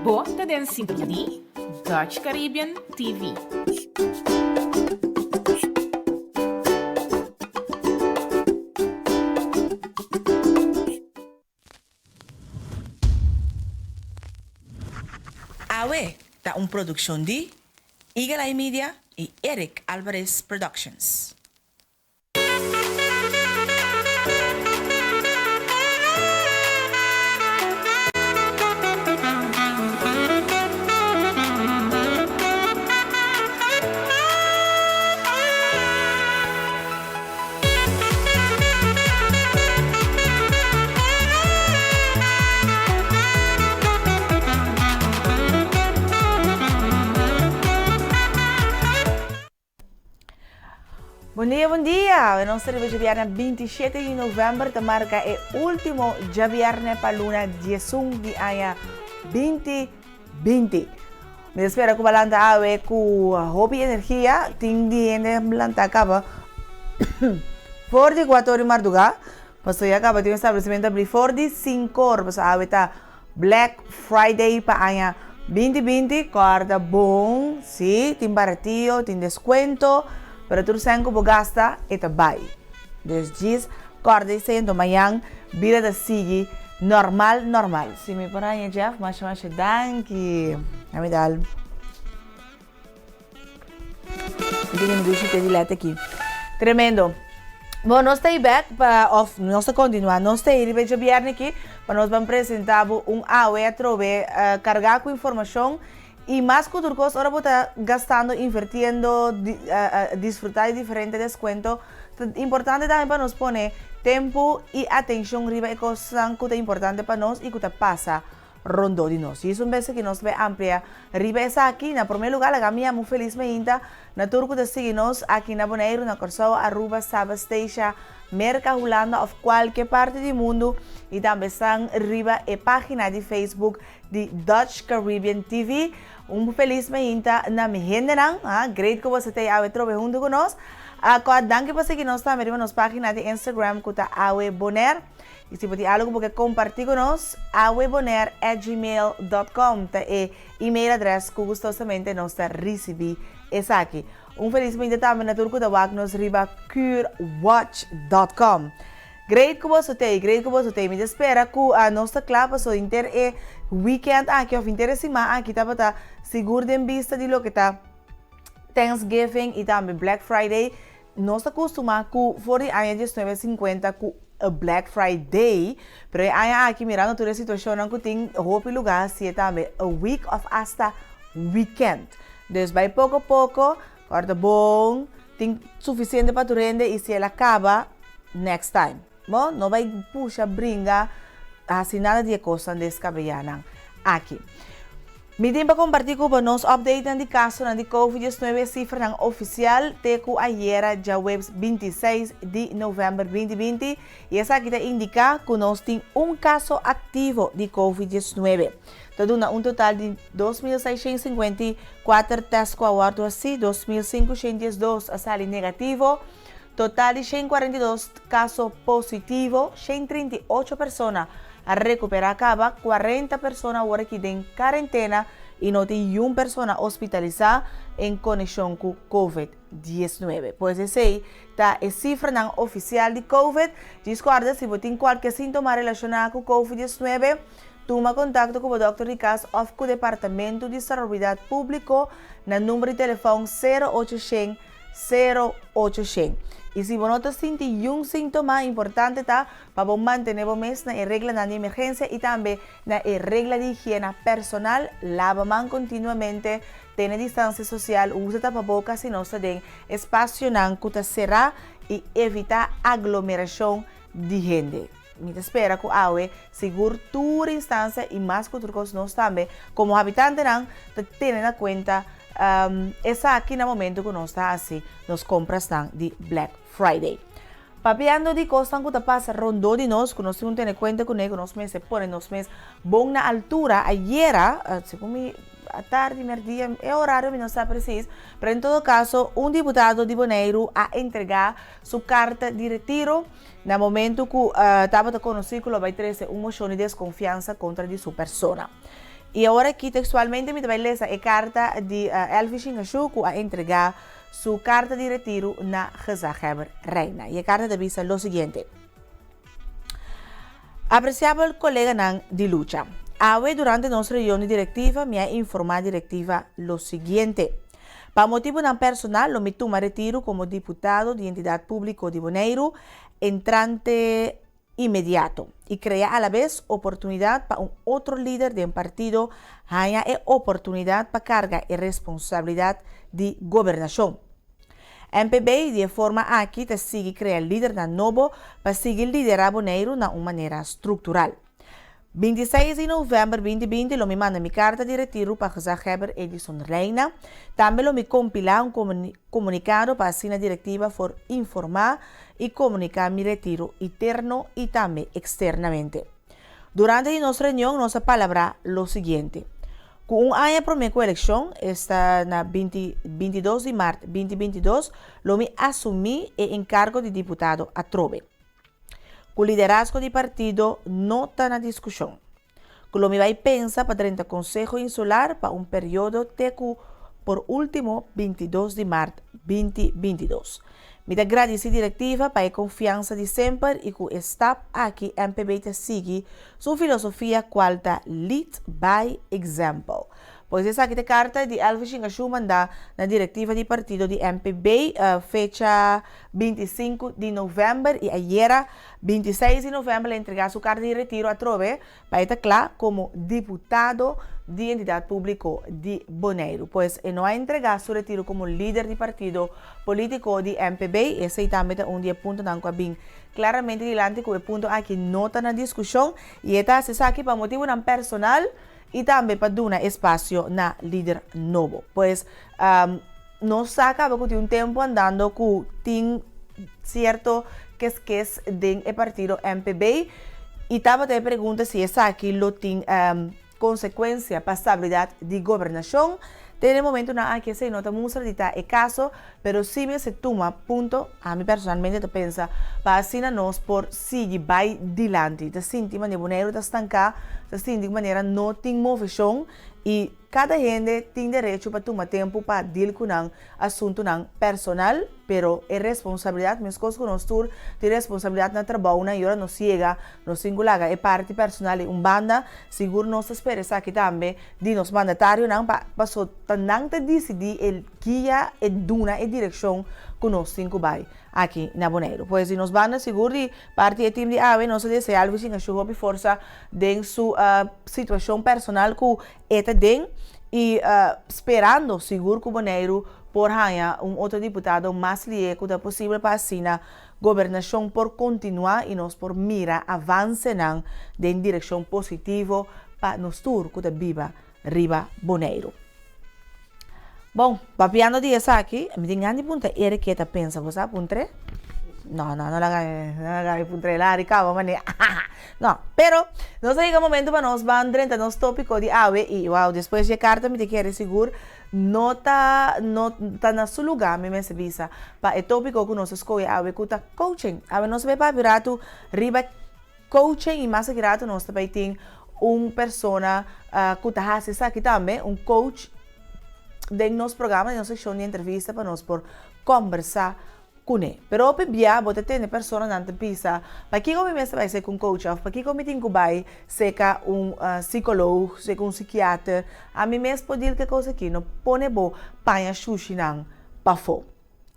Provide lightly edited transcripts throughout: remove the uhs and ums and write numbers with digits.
Bota den sintonia Dutch Caribbean TV. Awe, da un producción de Eagle Eye Media y Eric Alvarez Productions. Bom dia! Nós estamos viernes 27 de novembro, que marca o último viernes para a luna 11 de ano 2020. Me espero que o balance ave com hobby energia, tem de balance acaba por de 4 de madrugada, mas aí acaba de um estabelecimento abrir for de 5 horas, ave tá Black Friday para ano 2020, corda bom, sim, tem baratinho, tem desconto. Pero tu sen ko gasta eta bay. Desde corda e sendo manhã vida da sigi normal. Se me paranha Jeff, mas danke. Amidal. Hindi me deixe ter dileta aqui. Tremendo. Bom, nós estamos back para nós continuar. Nós estamos aí de viernes aqui para nós vamos apresentar AWE a trove carregar com informação. E mais que turcos, ahora vou estar gastando, invirtiendo, disfrutar de diferentes descuentos. Importante também para nós poner tempo e atenção riba e coisas que é importante para nós e que passa rondo de nós. E isso é um vez que nós vê amplia riba essa aqui. Na primeiro lugar, a minha muito feliz me ainda na turco de seguir nós aqui na Bonaire, na Corsão, Aruba, Sabah, Station, Merca, Holanda ou qualquer parte do mundo. E também estão riba a página de Facebook de Dutch Caribbean TV. Feliz me ainda na minha gente, great que você tenha a trobe junto com nós. Danke por seguir nós também na nossa página de Instagram que está Awe Bonaire. E se você tem algo para compartilhar com nós, awebonaire@gmail.com é e-mail adresse que gostosamente nós receber essa aqui. Feliz me ainda também na turco da Wagnos riba curewatch.com. Great que você tem. Me espera que a nossa classe so inter weekend aqui ou interessima aqui tá para seguro em vista de lo que tá Thanksgiving e também Black Friday. Nós acostumamos que for de ano 1950 com Black Friday, pero aqui mirando toda a situação que tem roupa e lugar se também a week of hasta weekend. Então vai pouco a pouco, corta bom, tem suficiente para tu render e se ela acaba next time. Bom, não vai puxa, brinca, assim nada de coisa descabellada aqui. Me tem para compartilhar com nós update de caso de COVID-19 cifra oficial teco ayer já webs 26 de novembro 2020 e essa aqui indica que nós temos caso ativo de COVID-19. Todo um total de 2.654 testes com a assim 2.502 a sair negativo. Total de 142 casos positivos, 138 pessoas a recuperar acaba, 40 pessoas agora que em quarentena e não tem uma pessoa hospitalizada em conexão com COVID-19. Pois essa aí está a cifra oficial de COVID. Discorda se você tem qualquer sintoma relacionado com COVID-19, toma contato com o Dr. Ricas ou com o Departamento de Saúde Pública no número de telefone 0800 0800. E se você sente sintoma importante para manter o mês na regra de emergência e também na regra de higiene personal, lava mão continuamente, tenha distância social, usa tapabocas e não se tem espaço que será e evita aglomeração de gente. Me espera que a segura toda instância e mais que outras nós também, como habitantes, tenham na conta essa aqui no momento que nós está assim, nos compras de Black Friday. Papiando de costa que passa rondo de nós, que nós temos que ter conta com ele, que nós se põe nos meses bom na altura, ayer, segundo a tarde, meio-dia, é horário, não está preciso, mas em todo caso, diputado de Bonaire a entregar sua carta de retiro no momento que estava conhecido que vai trazer uma moção de desconfiança contra de sua persona. E agora aqui textualmente me vai ler a carta de Elvis Chingashuku a entregar sua carta de retiro na Gezaghebber Reina. E a carta dice lo siguiente. Apreciable colega Nan de lucha. Hoy durante nuestra reunión directiva me ha informado directiva lo siguiente. Para motivo non personal, lo me toma retiro como diputado de entidad pública de Bonaire, entrante inmediato, y crea a la vez oportunidad para un otro líder de un partido, haya oportunidad para carga y responsabilidad de gobernación. MPB de forma aquí te sigue crear líder na novo para seguir liderar Bonaire de una manera estructural. 26 de novembro 2020 lo me manda mi carta de retiro para Gezaghebber Edison Reina. También lo me compila un comunicado para la directiva por informar y comunicar mi retiro interno y también externamente. Durante nuestra reunión nos palabra lo siguiente. Con un año promedio elección, esta na 22 de marzo 2022, lo me asumí el encargo de diputado a Trove. O liderazgo de partido não está na discussão. Colômbia vai pensar para 30 Conselho Insular para um período teco por último 22 de março 2022. Me dá agradecer diretiva para a confiança de sempre e que o staff aqui MPB te sigue sua filosofia qual está lead by example. Pois essa aqui é a carta de Elvis Chingashuku mandar na diretiva de partido de MPB, fecha 25 de novembro, e ayer, 26 de novembro, entregar sua carta de retiro a Trove para estar claro como diputado de entidade pública de Bonaire. Pois não ha entregado seu retiro como líder de partido político de MPB, esse também é um dia ponto não bem claramente dilante que o ponto aqui não está na discussão, e esta se aqui para motivo não personal, e também para dar espaço na líder novo. Pois, nós acabamos de um tempo andando com tem certo que é do partido MPB e estava te pergunta se essa aqui lo tem consequência para a estabilidade de governação. Tem momento na que se nota muito de é caso, pero se me se toma ponto, a mim personalmente te pensa, para assim nós por seguir vai dilante, te sentir maneira boneiro te estancar, te sentir maneira não tem movição e cada gente tem direito para tomar tempo para deal com um assunto não personal, pero é responsabilidade, minhas coisas que nós tur, tem responsabilidade na trabalho, na hora não chega, não singular, é parte personal e banda, seguro nós espera aqui também de nos mandatário não para não te decidir el guia e duna e direção que nós cinco vai aqui na Bonaire. Pois nos banda seguro de parte do time de AVE, nós deseja Elvis Chingashuku de força de sua situação personal que eta den e esperando seguro que o Bonaire por ganhar outro deputado mais lieco da possível para a governação por continuar e nós por mira avance não em direção positiva para nós tur que viva riba Bonaire. Bom, papiando de essa aqui, me diga de punta era que pensa, você apuntre? Não la puntre lá, ricava, mané. Não, pero não sei que momento para nós van 30 nos tópico de ave e wow, depois de carta me te quero seguro não tá na seu lugar, me visa para o tópico que nós escolhe ave que tá coaching. Ave nós vai para virato riba coaching e mais virato nós também tem persona que tá fazendo aqui também, coach de nosso programa, de nossa sessão de entrevista para nós por conversar com ele. Pero bia você tem pessoa na pisa, para que como mesmo vai ser com coach, para que como tem que vai ser psicólogo, ser um psiquiatra, a mim mesmo pode dizer que coisa aqui não pone bo panha sushi não para fo.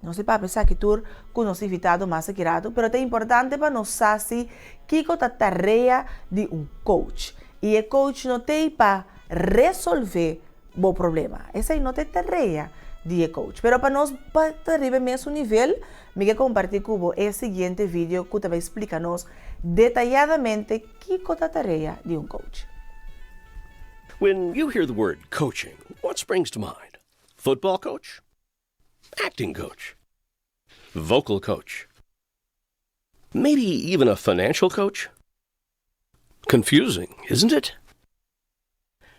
Não se para pensar que tur com nosso invitado mais aquirado, pero é importante para nós saber que é a tarefa de coach. E o coach não tem para resolver o problema. Essa aí não tem tarefa de coach. Pero para nós, para arribar mesmo nível, me quero compartilhar com você o seguinte vídeo que vai explicar-nos detalhadamente que é a tarefa de coach. When you hear the word coaching, what springs to mind? Football coach? Acting coach? Vocal coach? Maybe even a financial coach? Confusing, isn't it?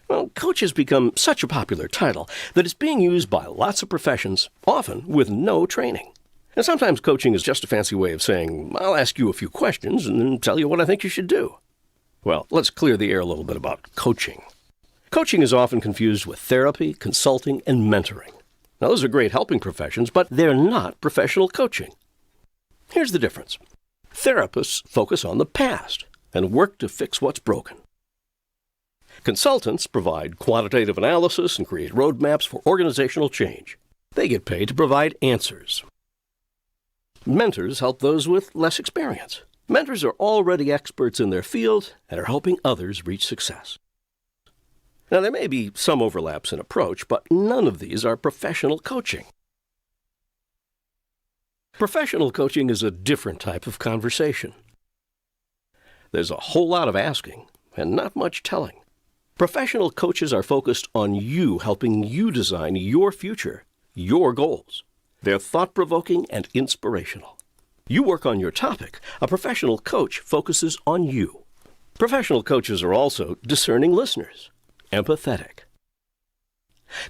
Well, coach has become such a popular title that it's being used by lots of professions, often with no training. And sometimes coaching is just a fancy way of saying, I'll ask you a few questions and then tell you what I think you should do. Well, let's clear the air a little bit about coaching. Coaching is often confused with therapy, consulting, and mentoring. Now, those are great helping professions, but they're not professional coaching. Here's the difference. Therapists focus on the past and work to fix what's broken. Consultants provide quantitative analysis and create roadmaps for organizational change. They get paid to provide answers. Mentors help those with less experience. Mentors are already experts in their field and are helping others reach success. Now, there may be some overlaps in approach, but none of these are professional coaching. Professional coaching is a different type of conversation. There's a whole lot of asking and not much telling. Professional coaches are focused on you, helping you design your future, your goals. They're thought-provoking and inspirational. You work on your topic. A professional coach focuses on you. Professional coaches are also discerning listeners, empathetic,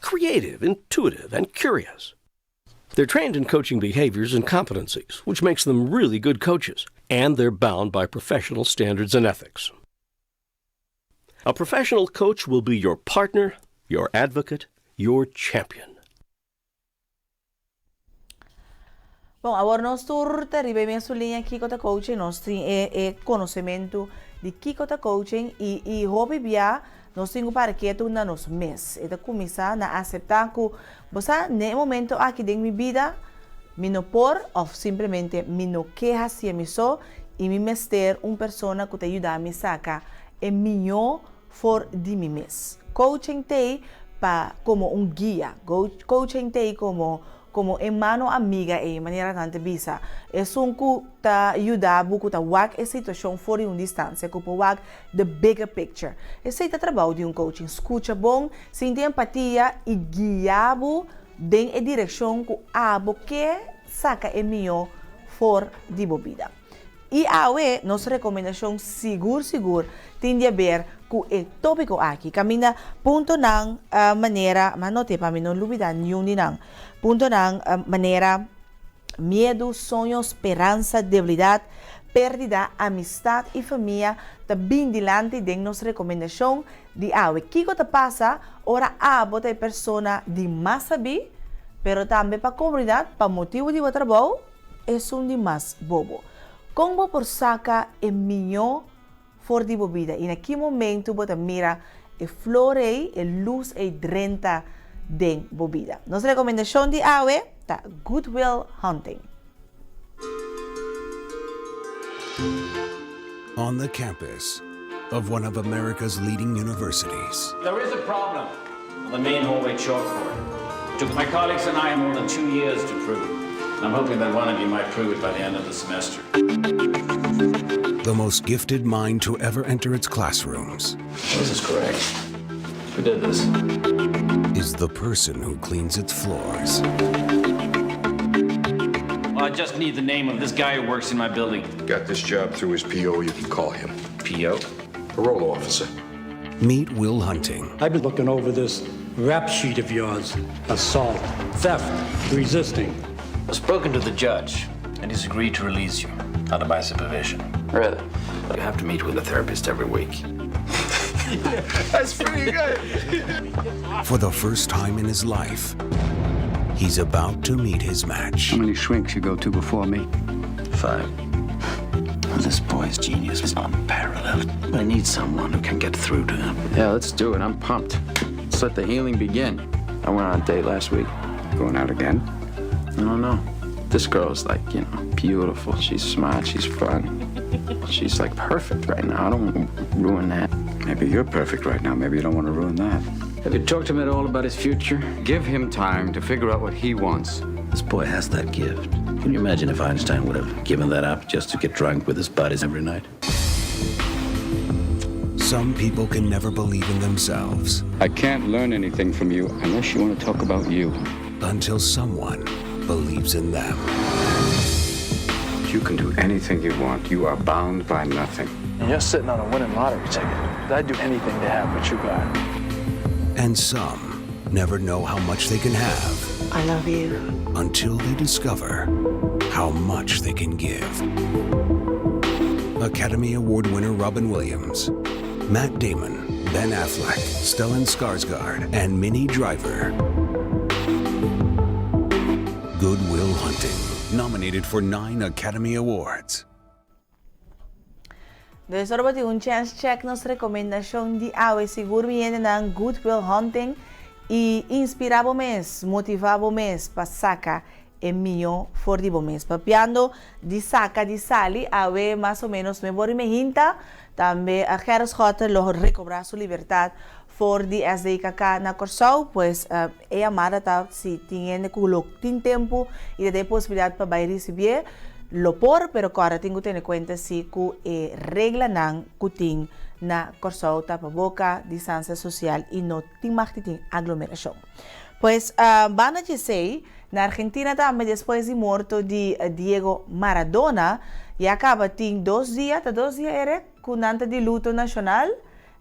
creative, intuitive, and curious. They're trained in coaching behaviors and competencies, which makes them really good coaches, and they're bound by professional standards and ethics. A professional coach will be your partner, your advocate, your champion. Bom, agora nós turta arribamos a linha Kiko ta Coaching, nós temos conhecimento de Kiko ta Coaching e hobby bia nós temos para que tu na nos mês. E ta começar na aceitar que você no momento aqui dentro minha vida me não por ou simplesmente me não queja se me só e me mester pessoa que te ajuda a me sacar é melhor for de mim mês. Coaching tem como guia, coaching tem como mano amiga e maneira tanta bisa. É que ta ajuda buku ta wag a situação fora distância, que po wag the bigger picture. Esse é o trabalho de coaching. Escuta bom, sente empatia e guiabo den a direção que abo que saca é melhor for de bobida. E awe, nossa recomendação seguro tem a ver com o tópico aqui. Camina ponto ng maneira, manote para mim não lubida nenhum dinang. Ponto ng maneira, medo, sonho, esperança, debilidade, pérdida, amistad e família, também dilante de nossa recomendação de awe. Kiko te passa, ora abo te persona de mais saber, pero também para a comunidade, para motivo de trabalho, é um de mais bobo. Como por saca é melhor for de bobida. E naquele momento, você mira a flore, a luz e drenta de bobida. Nossa recomendação de awe tá Good Will Hunting. On the campus of one of America's leading universities. There is a problem on the main hallway chalkboard. It took my colleagues and I more than 2 years to prove it. I'm hoping that one of you might prove it by the end of the semester. The most gifted mind to ever enter its classrooms. This is correct. Who did this? Is the person who cleans its floors. Well, I just need the name of this guy who works in my building. Got this job through his PO, you can call him. P.O.? Parole officer. Meet Will Hunting. I've been looking over this rap sheet of yours. Assault, theft, resisting. I've spoken to the judge, and he's agreed to release you under my supervision. Really? You have to meet with a therapist every week. That's pretty good. For the first time in his life, he's about to meet his match. How many shrinks you go to before me? 5. This boy's genius is unparalleled. I need someone who can get through to him. Yeah, let's do it. I'm pumped. Let's let the healing begin. I went on a date last week. Going out again? I don't know. This girl's like, beautiful. She's smart. She's fun. She's like perfect right now. I don't want to ruin that. Maybe you're perfect right now. Maybe you don't want to ruin that. Have you talked to him at all about his future? Give him time to figure out what he wants. This boy has that gift. Can you imagine if Einstein would have given that up just to get drunk with his buddies every night? Some people can never believe in themselves. I can't learn anything from you unless you want to talk about you. Until someone believes in them. You can do anything you want. You are bound by nothing. And you're sitting on a winning lottery ticket. I'd do anything to have what you got. And some never know how much they can have. I love you. Until they discover how much they can give. Academy Award winner Robin Williams, Matt Damon, Ben Affleck, Stellan Skarsgård, and Minnie Driver. Good Will Hunting, nominated for 9 Academy Awards. Dus Robert, un chance check nos recomendação de awe seguro viene ng Good Will Hunting e inspirabo mes, motivabo mes pa saca e mio for di mes. Papiando di saca di sali awe más o menos me bori me hinta también a Gerrit Schotter lo recobrar su libertad for di SDKK na Corsau, pues ella amada ta si tiene culo tin tempo y de posibilidad para vai recibir lo por, pero ahora tengo que tener cuenta si ku regla nang kuting na Corsau tapa boca, distancia social y no tin magtiting aglomeración. Pues van a decir, na Argentina también después de muerto de Diego Maradona, y acaba tin 2 días, era con antes de luto nacional,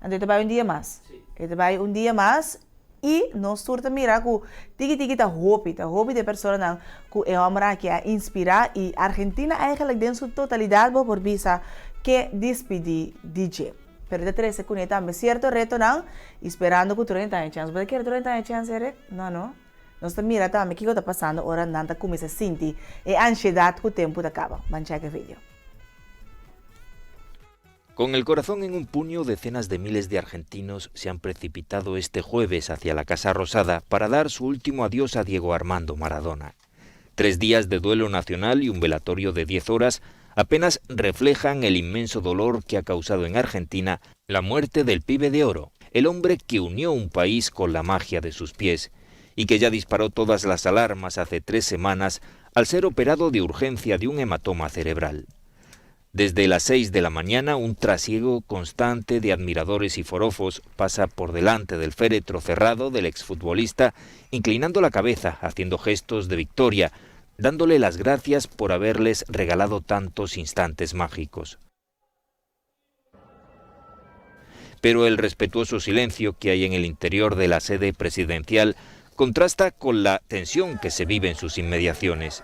antes va un día más. Este va un día más y nos surta mira que tiki ta hopi de personas que é homem que a inspira y Argentina eigenlijk en su totalidad por visa que despedir DJ. Pero de 13 con también cierto reto nan esperando que 30 años chance. ¿Pero qué 30 años chance Eric? No. Nos mira también qué está pasando ahora nanta como se siente e ansiedad que el tiempo acaba. Van check el video. Con el corazón en un puño, decenas de miles de argentinos se han precipitado este jueves hacia la Casa Rosada para dar su último adiós a Diego Armando Maradona. 3 días de duelo nacional y un velatorio de 10 horas apenas reflejan el inmenso dolor que ha causado en Argentina la muerte del pibe de oro, el hombre que unió un país con la magia de sus pies y que ya disparó todas las alarmas hace 3 semanas al ser operado de urgencia de un hematoma cerebral. Desde las 6 de la mañana, un trasiego constante de admiradores y forofos pasa por delante del féretro cerrado del exfutbolista, inclinando la cabeza, haciendo gestos de victoria, dándole las gracias por haberles regalado tantos instantes mágicos. Pero el respetuoso silencio que hay en el interior de la sede presidencial contrasta con la tensión que se vive en sus inmediaciones.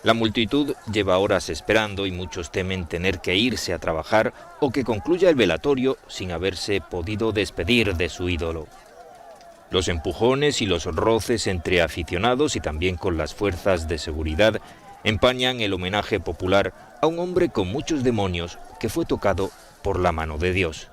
La multitud lleva horas esperando y muchos temen tener que irse a trabajar o que concluya el velatorio sin haberse podido despedir de su ídolo. Los empujones y los roces entre aficionados y también con las fuerzas de seguridad empañan el homenaje popular a un hombre con muchos demonios que fue tocado por la mano de Dios.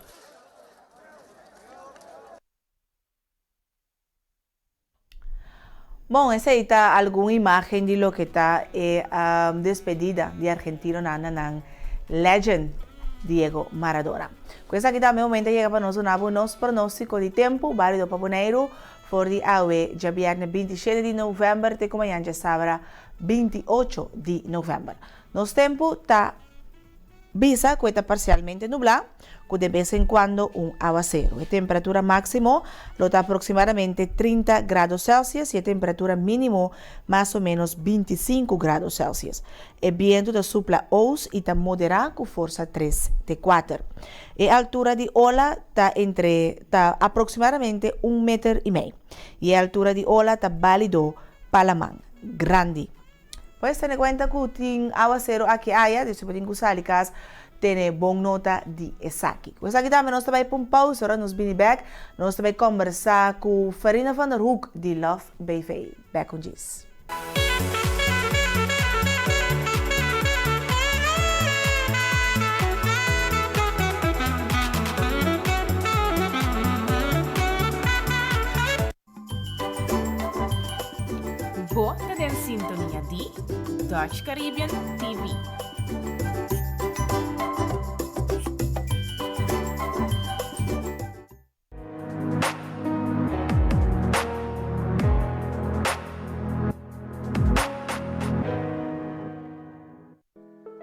Bom, essa aí está alguma imagem de lo que está a despedida de argentino na legend Diego Maradona. Questa aqui também aumenta chega para nós nos pronóstico de tempo válido para Bonaire for de AUE já viernes 27 de novembro até como já sábado 28 de novembro. Nos tempo está visa que está parcialmente nublado, con de vez en cuando un aguacero. La temperatura máxima lo está aproximadamente 30 grados Celsius y la temperatura mínimo más o menos 25 grados Celsius. El viento de sopla os y está moderado con fuerza 3 de 4. La altura de ola está aproximadamente 1,5 metros y la altura de ola está válido para la mano grande. Pues ten en cuenta que un aguacero aquí haya, de su salicas, tiene buena nota de esaki. Pues aquí también nos vai para un pausa, ahora nos viene back, nos vai conversar con Farina van der Hoek de Love BV. Back on Gis. Você tem sintonia de Dutch Caribbean TV.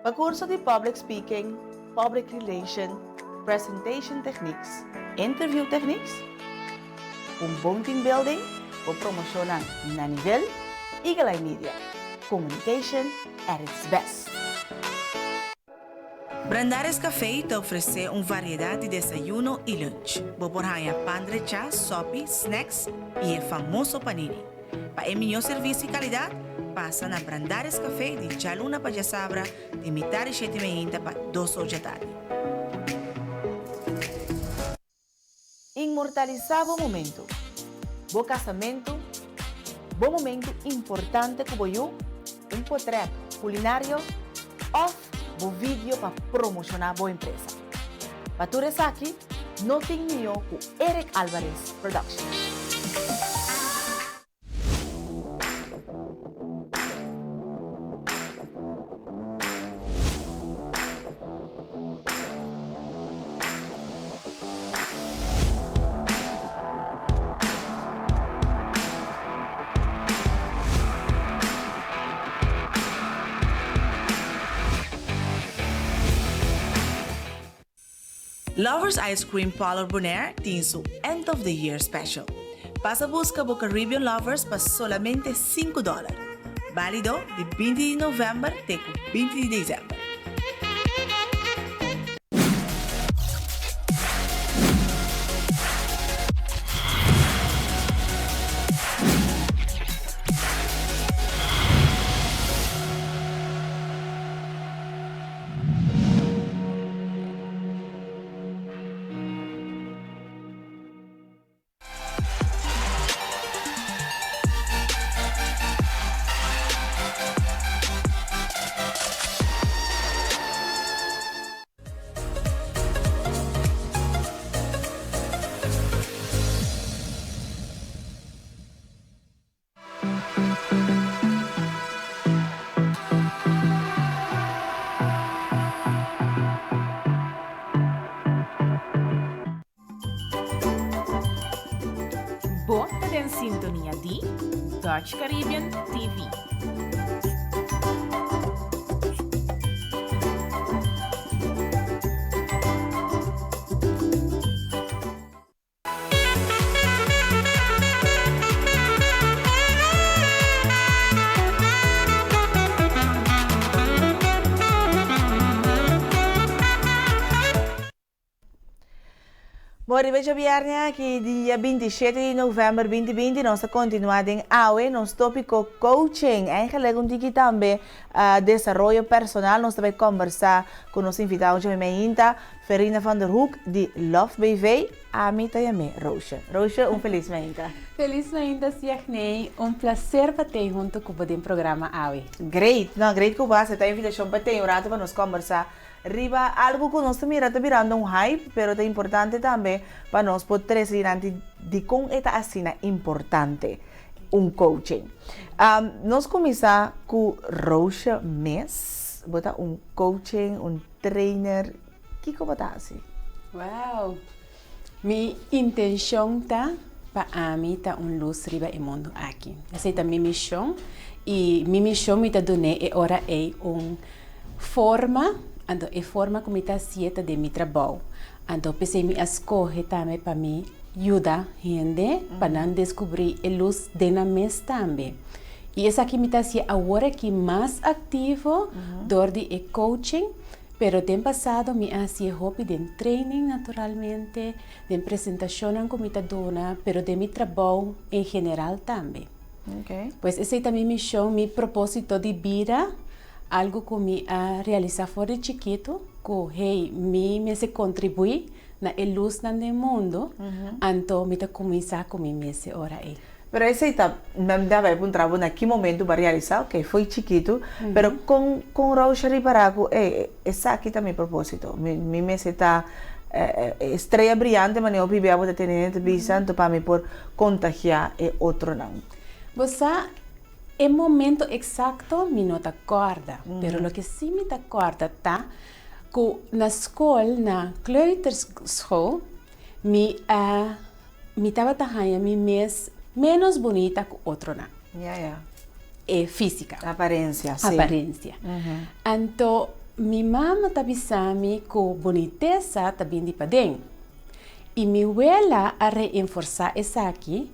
Para curso de Public Speaking, Public Relation, Presentation Techniques, Interview Techniques, bom team building, o promocionar na nível Eagle Eye Media. Communication at its best. Brandares Café te oferece uma variedade de desayuno e lunch. Boborhaya pan de chá, sopi, snacks e o famoso panini. Para o melhor serviço e qualidade, passa na Brandares Café de Jaluna para Sabra, de metade de 7h30 para 2 horas da tarde. Inmortalizar bom momento. Bom casamento, bom momento importante como eu, portrait culinário ou bom vídeo para promocionar boa empresa. Para tu aqui, não tem melhor com Eric Alvarez Productions. Lovers Ice Cream Parlor Bonaire tem seu End of the Year Special. Passa busca o Caribbean Lovers para solamente $5. Válido de 20 de novembro até 20 de dezembro. Bota em sintonia de Dutch Caribbean TV. Bom, veja viernes aqui, dia 27 de novembro de 2020, nós continuamos em AUE, nosso tópico coaching. Eigenlijk um dia também desenvolvimento personal, nós vamos conversar com nosso invitado de Meinta, Ferina van der Hoek, de Love BV, a mim também, Roosje. Roosje, feliz Meinta. Feliz Meinta, Siagnei. Prazer para ter junto com o programa AUE. Great, great que você tem invitação para ter rato para nós conversar. Riba, algo que nós também está virando hype, pero é importante também para nós poder trazer de como é assim importante coaching. Nós começamos com Roosje Mes, botar coaching, trainer, que botar assim? Wow! Minha intenção tá para mim tá luz riba e mundo aqui. Essa é a minha missão e minha missão me tá dando agora é forma. Então, é forma como está sendo de meu trabalho. Então, pensei me escolher também para me ajudar gente para não descobrir a luz de na mês também. E essa aqui me está sendo agora que mais ativo dor de coaching, pero tem passado me ha sido hobby de training naturalmente, de apresentação como está dona, pero de meu trabalho em geral também. Okay. Pues essa é também missão, meu propósito de vida. Algo que me a realizar fora de chiquito, que me se contribui na luz no mundo, então me começar com me se ora aí. Pero esse tá, me dava um trabalho naquele momento para realizar, ok, foi chiquito, pero com Roosje Ribaraco, essa aqui também propósito, me se tá estrela brilhante, mas eu vive a ter entrevista para me por contagiar outro não. Você el momento exacto me no te acorda, pero lo que sí me te acorda tá que na escola, na kleuterschool, me estava trabajando mi mes menos bonita que outro na. Física. Aparência, sim. Aparência. Então, minha mãe tá avisando que boniteza tá vindo para dentro. E minha abuela a reforçar essa aqui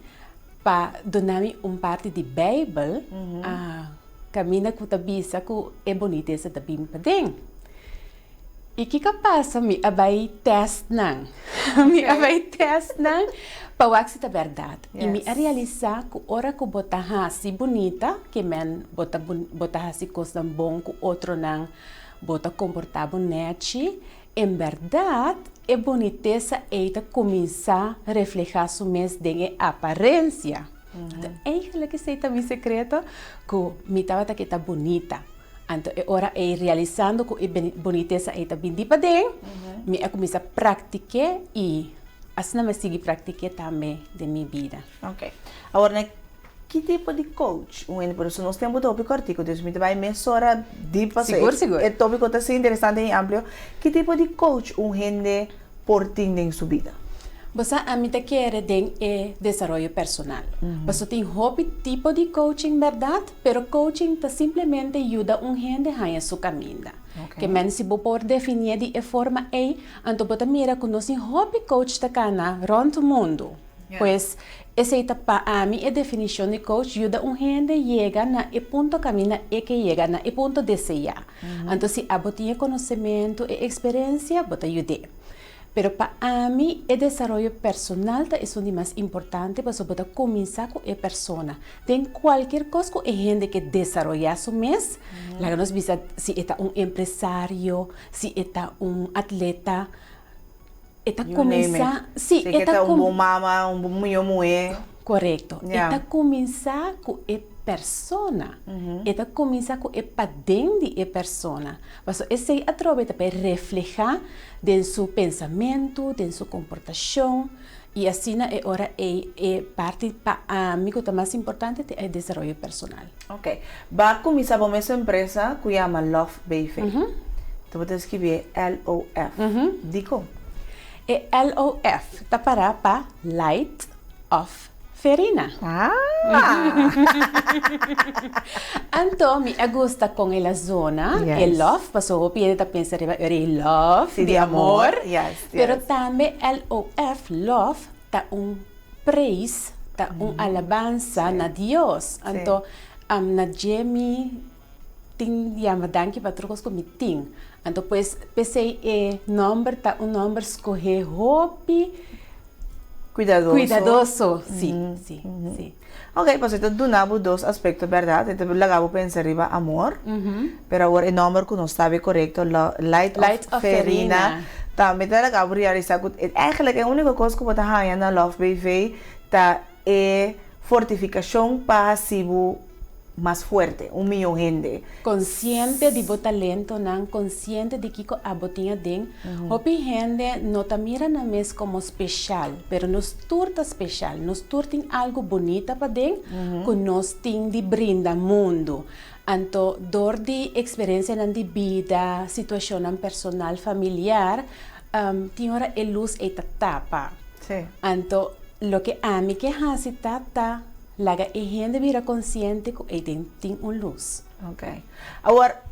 para dar-me parte de Bíblia, caminha com a bisa que é boniteza da Bíblia para dentro. E o que passa? Me abai test não. Me abai test não Pawaxita verdade. E me Yes. realizar que hora que bota hasi bonita, que men bota hasi coisa bom que outro não bota comportar bonete, em verdade, é boniteza eita começar a reflejar su mes de aparência. Então, eigenlijk is het mijn secreto que me tava que tá bonita. Então, ora é realizando que boniteza eita bem para dentro, me começa a praticar e assim me sigo praticar também de minha vida. Ok. Agora, né, que tipo de coach? Por isso, nós temos um tópico artigo, então, a gente vai mensurar de passeio. Seguro. É tópico tá assim interessante e amplo. Que tipo de coach gente por ti em sua vida? Você a mim te quer de desenvolvimento personal. Você tem hobby tipo de coaching, verdade? Pero coaching tá simplesmente ajuda gente a seu caminho. Que men se por definir de forma então você mira que nós hobby coach tá cana rond o mundo. Pues essa é para mim a definição de coach ajuda gente chega na ponto caminho que chega na ponto desejar. Então se a botinha conhecimento e experiência bota ajuda. Pero para mim, o desenvolvimento personal é o mais importante para você começar com a pessoa. Tem qualquer coisa que a gente que desenvolver seu mês, lá nós visa se é empresário, se é atleta, começar, se é bom mama, bom mulher. Correto. É começar com a persona. É começar com a padrão de persona. Mas esse aproveita para refletir de seu pensamento, de sua comportação. E assim é hora é parte para mim que o mais importante é o desenvolvimento personal. Ok. Vai começar com essa empresa que chama Love Baby. Então você escrever LOF. Dico. E LOF está para Light of Ferina. Então, me gusta com a zona, Yes. love, passou o piede a pensar love, Sí, de amor, Yes. pero também LOF, love, tá praise, tá alabanza na Dios. Então, na Jamie, ting yama danke patrocos com ting. Então, pues, pensei número, tá número escolher hobby, cuidadoso. Sim. Ok, pues então donamos dois aspectos, verdade? Então, lagabo pensar riba amor, pero agora o número que não estava correto, light of Ferina. Também lagabo realizar que eigenlijk a única coisa que você ganha na Love BV tá é fortificação passivo mais forte, milhão de gente. Consciente de bo talento, não consciente de que a botinha den. Hopi gente não tá mira na mes como especial, pero nos turta especial, nos turta algo bonita para den, que nos tem de brinda mundo. Anto dor de experiência na de vida, situação personal, familiar, tem hora a luz e tapa. Sim. Anto lo que a mim que hasi tata laga e gente vira consciente que tem luz. Ok. Agora,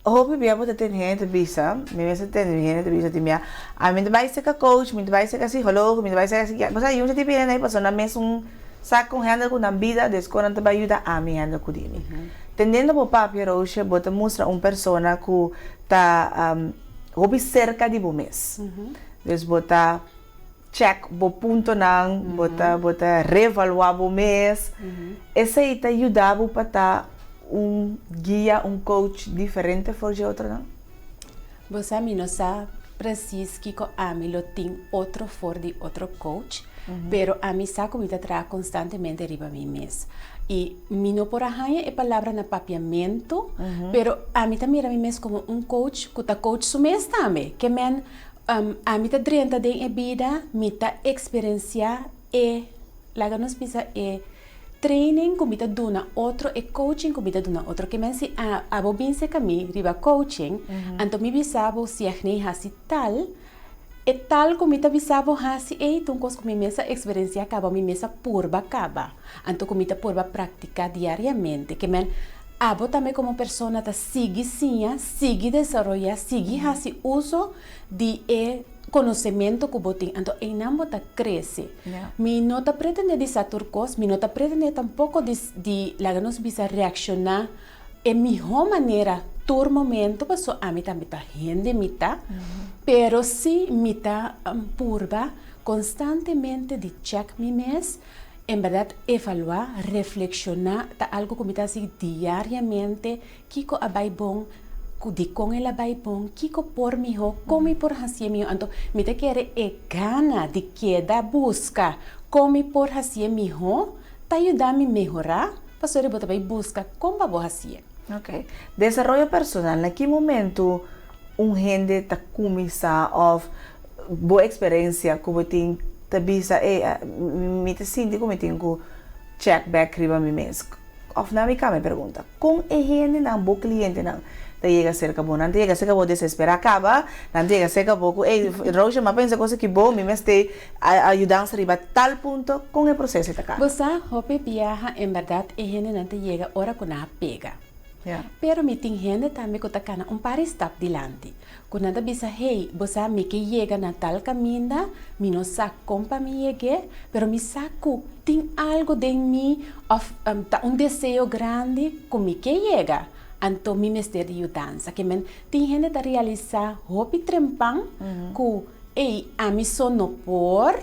hope bem você tem gente visa, me vai ter gente visa de minha. A mim vai ser que coach, me vai ser que psicólogo, me vai ser que mas aí um tipo de gente pessoa mesmo saca com gente com na vida, desconto vai ajudar a mim gente com ele. Tendendo para papel hoje, bota mostra persona que tá hope cerca de mês. Des bota check bo ponto nang bota revaluar o mês. Esse aí te ajudava para guia, coach diferente for de outro não? Você me não sabe preciso que a mim tem outro for de outro coach, pero a mim sabe como trabalha constantemente riba mim mês. E me não por arranha é palavra na papiamento, pero a mim também mira mês como coach, que tá coach su mês também, que men a mim tá drenta de vida, me tá experienciar e lá nos pisa training comida duna outro e coaching comida duna outro que men si a bobin se kami riba coaching anto mi bisabo si achnei hasi tal e tal comida bisabo hasi tung kos kumi mesa experiencia acaba mi mesa purba acaba anto comida purba práctica diariamente que men abo também como persona ta sigue desarrollar sigue hasi uso de conhecimento que botin, então em não tá cresce. Mi não tá pretende de saturcos, mi não tá pretende tampouco de lá nos bisa reaccionar em melhor maneira todo momento, passou a mim também tá rende mita, pero se mita purba constantemente de check mi mes, en verdad evaluar, reflexionar, ta algo como está así diariamente, kiko abay bon, di con el abay bon, kiko por mi ho, comi por hacia mi ho, anto mi te quiere gana de queda busca, comi por hacia mi ho, ta ayuda a mi mejorar, pastor bota bay busca, como vos hacia. Ok. Desarrollo personal, ¿en qué momento un gente ta começa of boa experiência como tem ta bisa me te sinto como tenho check back riba mi mes of na mi me pergunta com gente na bo cliente na te llega cerca bo não te llega cerca bo desespera acaba não te llega cerca bo Roja mas pensa coisa que bo mi mes te ajudança riba tal ponto com o processo ta cá. Você hope viaja en verdad gente não te llega hora con a pega. Yeah. Pero mi tem gente também que está um par step dilante. Quando nada bisa hey, você me que chega na tal caminho, mi não saco compa mi chegue, pero mi saco tem algo de mim, tá desejo grande com mi que chega. Então mi mestre de ajudança, que men tem gente da realizar hopi trempang, que ei a mi sono por,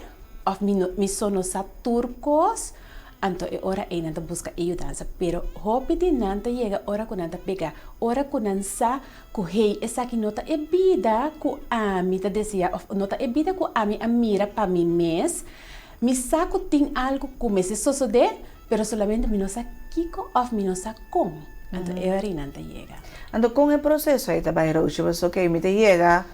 of mi sono sa turcos. Anto e ora e nanta busca ajudança, pero hopi di nanta llega ora ku nanta pega, ora ku nansa ku hey esa ki nota e vida ku ami ta desia of nota e vida ku ami amira pa mi mes, mi saco ting algo ku me se de, pero solamente mi no sa kiko of mi no sa com. Anto e ora nanta llega. Anto com o processo aí também Rocha, mas ok, me te llega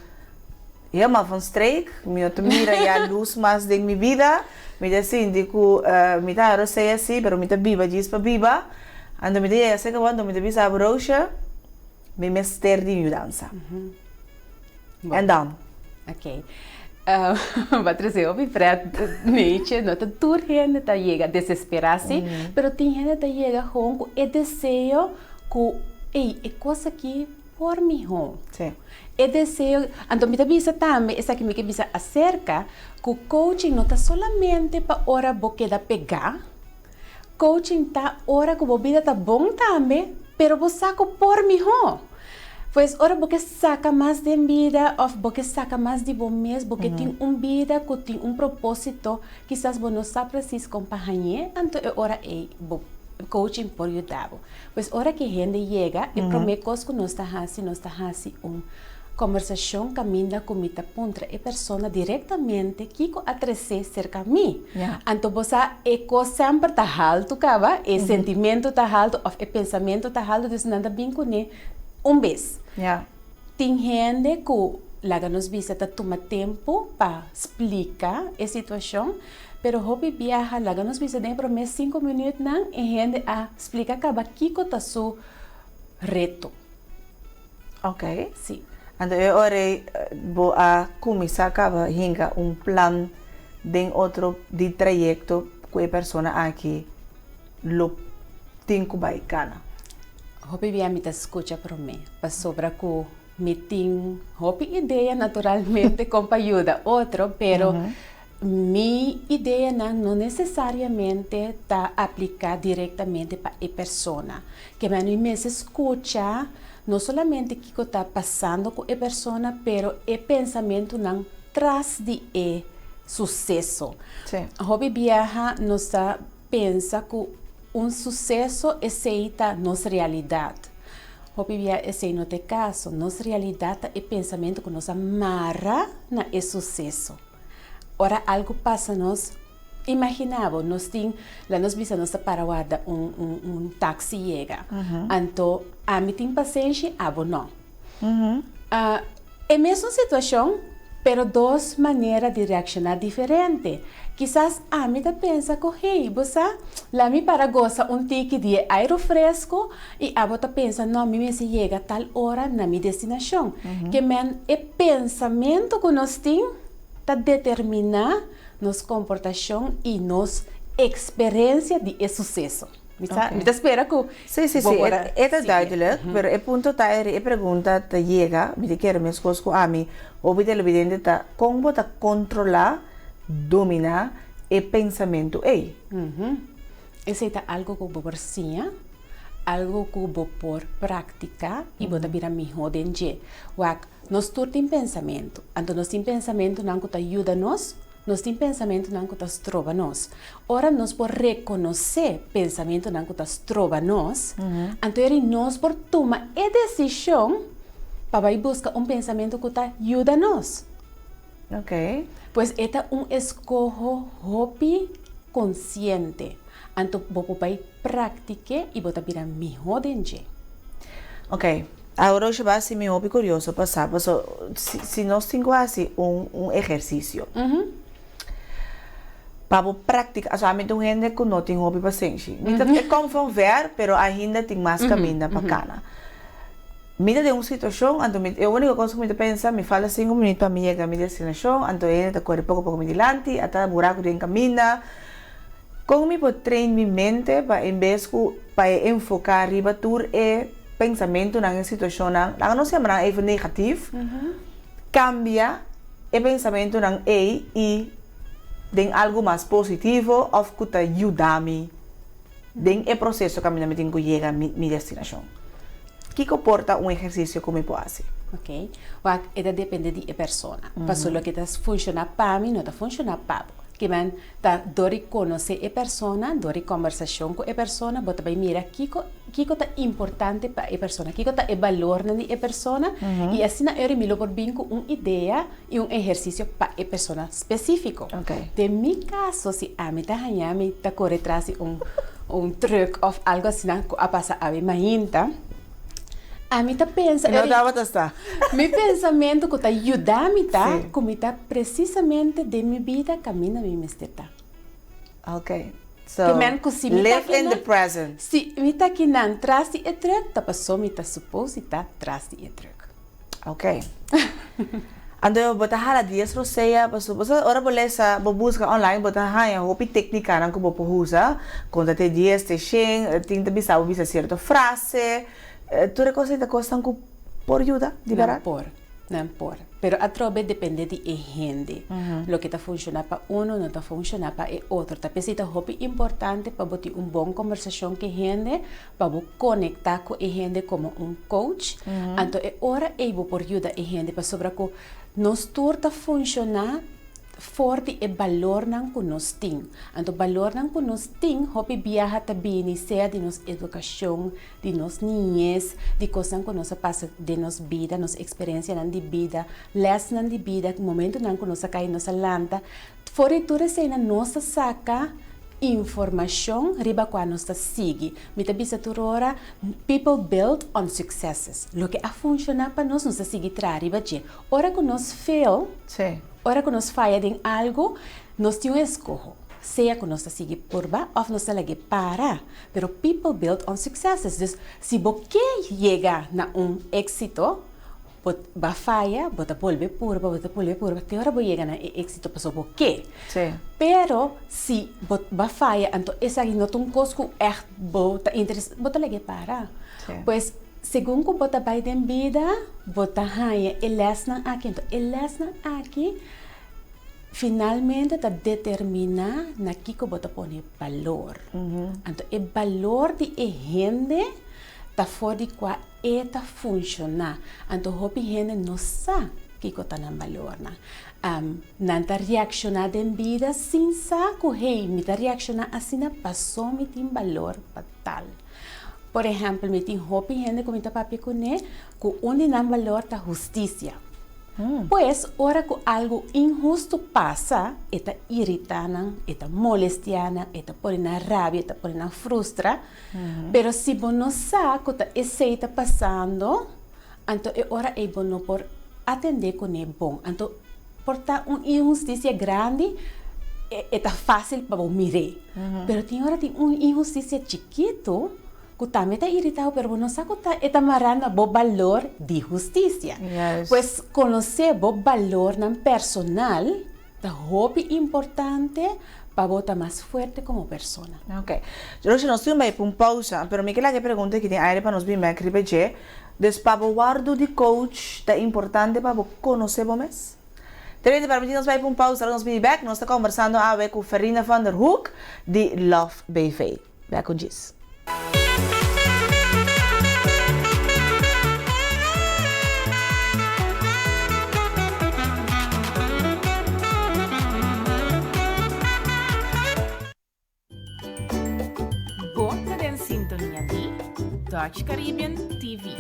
helemaal van streek, me te mira ya luz mais de mi vida. Mi te senti che mi te sei assim, pero mi te biba, diz para biba. Ando mi te llega seca quando mi te bisa a brocha, mi mester di mudança. En dan? Ok. Wat er is op Fred, meetje, não tá tudo gente tá chega desesperar-se, pero tem gente tá chega com o desejo que ei, é coisa que por mim home. Sim. É desejo, então me avisa também, essa que me avisa acerca que o coaching não está solamente para hora você da pegar, coaching tá hora que a vida tá bom também, pero você saca por mim home. Pois ora você saca mais de vida, ou você saca mais de bom mês, porque tem vida que tem propósito, quizás você não sabe preciso companhia, então é hora é coaching por ajudar. Pois ora que a gente chega, e primeira coisa que nós está fazendo conversação caminha com a pontra e pessoa diretamente que atrece cerca de mim. Então você sempre está alto, cava, e sentimento está alto, ou e pensamento está alto, então nada bem com vez. Tem gente que lá nos visita toma tempo para explicar a situação, pero hobby viaja lá nos visita por mais 5 minutos não e gente a explica acaba que está seu reto. Ok. Sim. Então eu orei vou a começar acaba hinga plan de outro de trajeto que a pessoa aqui lo tem que baicana. Hobby viaja me escuta para mim, para sobra que me tem hobby ideia naturalmente com ajuda outro, pero minha ideia não necessariamente está aplicada diretamente para a pessoa. Que me escuta não somente o que está passando com a pessoa, pero o pensamento não traz de sucesso. Hobby viaja nos pensa que sucesso é feita nossa realidade. Hobby viaja é no te caso, nossa realidade é pensamento que nos amarra na sucesso. Ora algo passa nós imaginava nós tem lá nós bisa nós para guarda táxi chega então a mim tem paciência não é mesma situação pero duas maneiras de reaccionar diferente quizás a mim pensa que hey você lá me para goza ticket de aire fresco e a bota pensa não me se chega tal hora na minha destinação que men é pensamento que nós tem tá determinar nos comportação e nos experiência de sucesso. Me espera que sim, é duidelijk, pero o ponto tá a pergunta tá chega, me quero minhas coisas com a mim, o evidente tá como tá controlar, dominar o pensamento Esse é algo que vou ensinar, algo que vou por prática e vou virar melhor dentro. Nós todos temos pensamento, então nós temos pensamento não que ajuda nós nós tem pensamento não que tas trova nós. Ora nós por reconhecer pensamento não que tas trova nós, então nós por tomar a decisão para ir buscar pensamento que tá ajuda nós. Ok. Pues esta escojo hobby consciente. Então vou para praticar e botar para melhor dentro. Ok. Agora eu vai ser meu hobby curioso passar. Se nós temos assim exercício. Para praticar, somente gente que não tem hobby paciente. É como vão ver, mas ainda tem mais caminho para cá. Mira de uma situação, então a única coisa que eu penso, me fala 5 minutos para chegar à minha destinação, então eu estou correndo pouco adiante, até o buraco de caminho. Como eu posso treinar minha mente para em vez de enfocar arriba tudo é pensamento na situação, não se chama even negativo, cambia o pensamento na e tem algo mais positivo ou que te ajuda a mim, tem o processo que eu tenho que chegar à minha destinação. O que comporta exercício como eu posso? Ok. Isso depende da pessoa. Para lo que funciona para mim, não funciona para você. Que man tá dori conhecer a pessoa, dori conversação com a pessoa, bota bem mira kiko tá importante para a pessoa, kiko tá o valor na a pessoa e assim na eu me lo por bem com uma ideia e exercício para a pessoa específico. Okay. De mi caso se a mim tá me tá corre atrás truque ou algo assim a passar a mainta. A mim tá pensa, meu pensamento que tá ajudando tá, como tá precisamente de minha vida caminha minha mesteta. Ok. So, live in the present. Se me tá aqui não traz e truque, tá passou me tá suposto tá traz e truque. Ok. Ando eu botar hala dias roseia, passou, ora bolesa, busca online, botar hanya, hopi técnica não que vou usar, quando te dias te xing, tinta bisa certa frase. Tu reconoces que costan por ayuda, de verdad? Não por. Pero a través depende de gente. Lo que está funcionando para uno não está funcionando para o outro. Tá pensando que é importante para ter uma boa conversação com a gente, para conectar com a gente como coach. Então é hora de por ajuda a gente para sobre que nós turta funcionar forte e valor não que nós temos. Então, valor não que nós temos, hopi viaja também, seja de nossa educação, de nossa niñez, de coisas que nós passa de nossa vida, nossa experiência de vida, lessons de vida, momento não que nós cai nossa lanta, fora tudo se na nossa saca informação riba quando nós sigue. Mita bisa turora, people build on successes. Lo que a funcionar para nós sigue tra riba je. Ora que nós fail, ora que nós falha em algo, nós temos escolha. Seja que nós sigue por ba, ou nós lagi para. Pero people build on successes. Dus, se você chega na éxito, ba falha, bota volve purba, que hora vai chegar na éxito para o quê? Pero se ba falha, então essa aí não tem coisa echt bota interesse, bota lagi para. Pois segundo que bota vai den vida, bota hanha e lesna aqui, então e lesna aqui finalmente está determinar na que bota põe valor. Então o valor de gente tá fora de qual eta funcionar. Então, hopi gente não sabe que está na valor na. Não tá reaccionar em vida sem saco, hey, me tá reaccionar assim na passou me tem valor para tal. Por exemplo, me tem hopi gente como tá papi com né, que onde não valor tá justiça. Pois, ora que algo injusto passa, está irritando, está molestando, está por na rabia, está por na frustra. Pero se você não sabe que está passando, então é hora é bom por atender com é bom. Então, por tá uma injustiça grande, é fácil para você mirar. Pero tem hora tem uma injustiça chiquito, que também está irritado, pero não sabe que está marando o valor de justiça. Pois conhecer o valor no personal é muito importante para você estar mais forte como pessoa. Ok. Hoje nós temos uma pausa, mas me quero perguntar que tem aire para nós vir mais repetir. Para o guardo de coach é importante para conhecer o mês? Terwijl para nós vai para uma pausa, nós vamos back, nós estamos conversando com Farina van der Hoek de Love BV. Back com isso. Dutch Caribbean TV.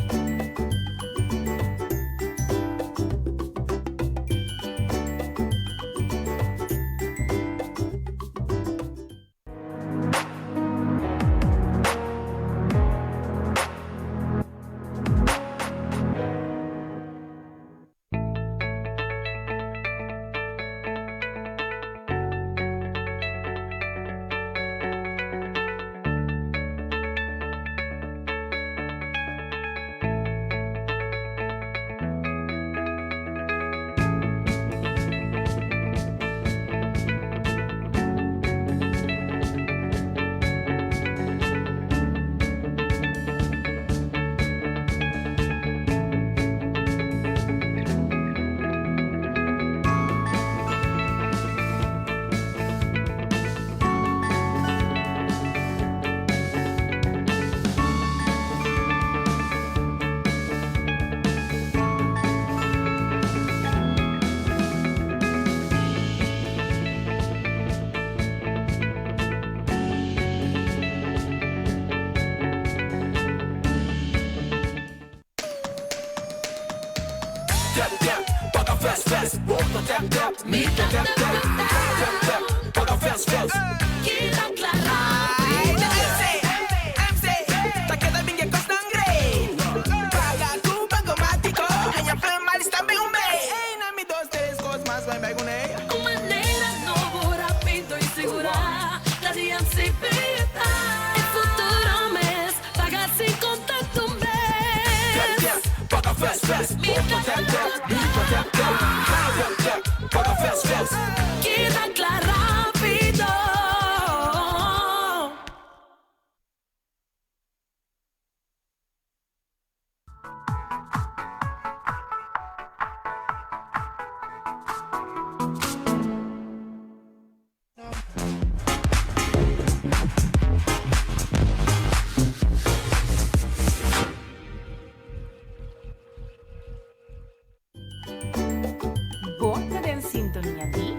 Bota en sintonía de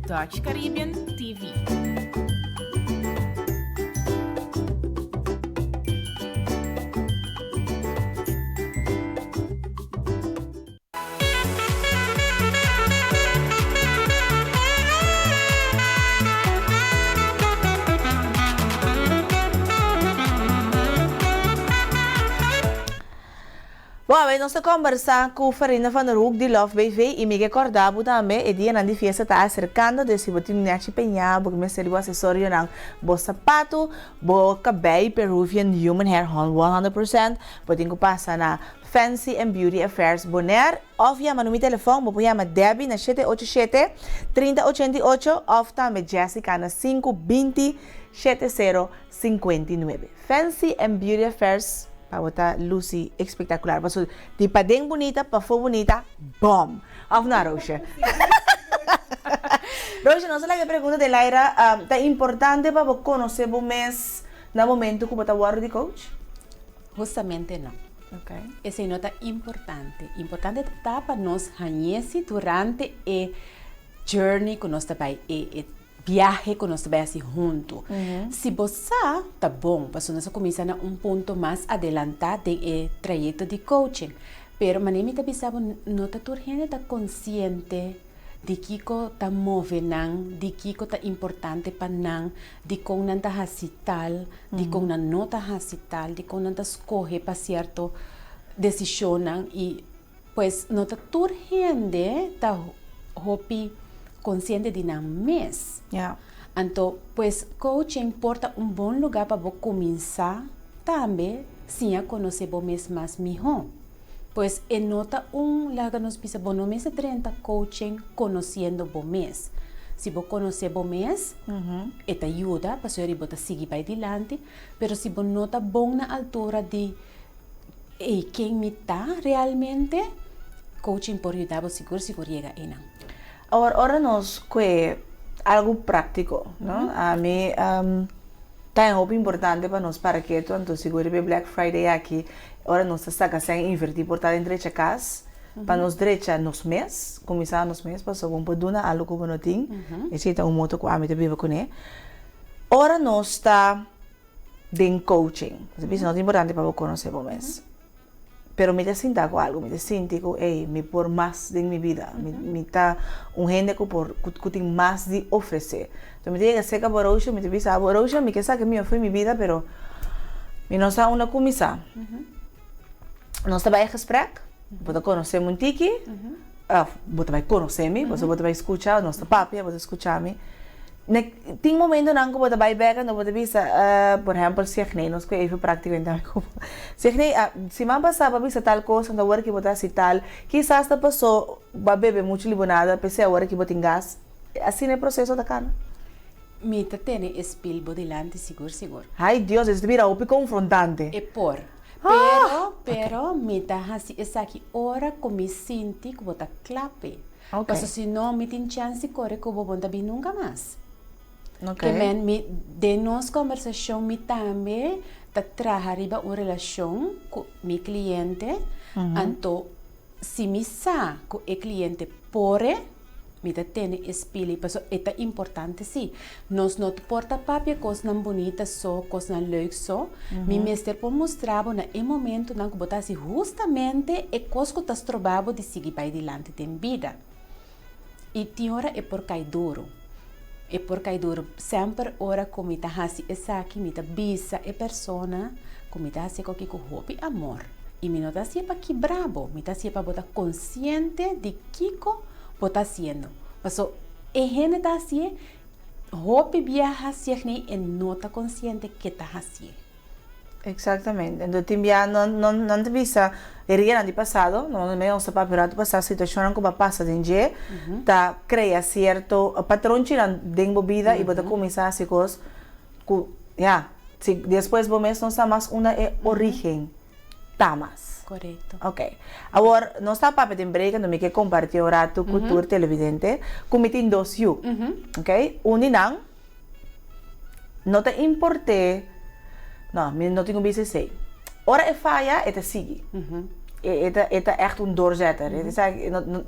Dutch Caribbean TV. Bom, nós conversamos com Farina van der Hoek de Love BV e me recordava também e dia na festa está acercando de se botar na chipenha, porque me seria o acessório não, bo sapato, bo cabelo Peruvian Human Hair 100%, podem passar na Fancy and Beauty Affairs Bonaire, of chama no meu telefone, bo chama Debbie na 787-3088 of também Jessica na 520-7059. Fancy and Beauty Affairs para botar Lucy espetacular. Mas de para bem bonita, para for bonita, bom. Of na Rocha. Rocha, não sei a pergunta de Laira, é importante para conhecer o mês no momento que você está de coach? Justamente não. Okay. Essa nota importante. Importante está para nós conhecer durante o journey que nós estamos viaje que nós vai assim junto. Se você tá bom, para nós começar a ponto mais adelantado do trajeto de coaching, pero manemi tá pensava não tá turgente tá consciente de que tá movendo, de que tá importante para não, de como não tá hasital, de como não tá hasital, de como não tá escolhe para certo decisão e pues não tá turgente tá hopi consciente de nada mês. Yeah. Então, pues, coaching porta bom lugar para você começar também, sim, a conhecer o mês mais melhor. Pues, nota laga nos pisa, bom, no mês 30, coaching conhecendo o mês. Se você conhecer o mês, te ajuda para você seguir para adiante, pero se você nota bom na altura de quem me está realmente, coaching pode ajudar você seguro se você chega aí. Ahora nos que algo práctico, ¿no? A mí está muy importante para nos para que tanto seguro que Black Friday aquí, ahora nos está casi invertir por estar entre chacas, para nos derecha nos mes, começar nos mes, para so por duna algo como no ting, esse é moto que a mim te vive com ele. Ahora nos está de coaching. Isso é muito importante para você conhecer o mês. Pero me sinto com algo, me sinto que me por mais de minha vida, me tá gente que tem mais de oferecer. Então me diga que seca por hoje, me diz por hoje, me quer saber que minha foi minha vida, pero me não está uma comissão. Nós está em gesprek, você conhece muito aqui, você vai conhecer-me, você vai escutar, nossa papi, você escutar-me. Tem momento não que você vai pegar, não você bisa, por exemplo, se nem nós que eu praticamente se nem se man passava bisa tal coisa, na hora que você se tal, quizás esta pessoa vai beber muito limonada, pensei a hora que você tem gás, assim é o processo da cana. Mita tem espelho delante, seguro. Ai Deus, isso vira o confrontante. É por. Pero mita assim, essa aqui hora que me sinto que você clape. Porque se não me tem chance corre que eu vou vir nunca mais. Okay. Que de nossa conversação me também trazer uma relação com meu cliente, então se me sabe que o cliente pode, me tem espelho, porque é importante sim. Nós não porta papel coisas bonitas só, coisas leuks só, me mestre por mostrar na momento na que botar justamente é coisa que estás trabalhando de seguir para adiante tem vida. E tem hora é por cai duro. É por cai duro. Sempre hora que me tá hasi essa aqui, me tá bisa é persona, que me tá hasi com que hobby amor. E me não tá assim para que brabo, me tá assim para botar consciente de Kiko botar haciendo. Paso é gente tá assim, hobby viaja se nem é nota consciente que tá assim. Exatamente. Então, não te visa, era ano passado, não me não para pero passar situação que passa de dia, tá cria certo patrão tirando de vida e bota começar a se coisas, se depois do mês não está mais uma origem, tamas. Correto. Ok. Agora, não está para de emprego, não me quer compartilhar o rato cultura televidente, como tem dois you, ok? Não te importe. Não, não tenho BCC. Ora é falha, é te seguir. É echt doorzetter.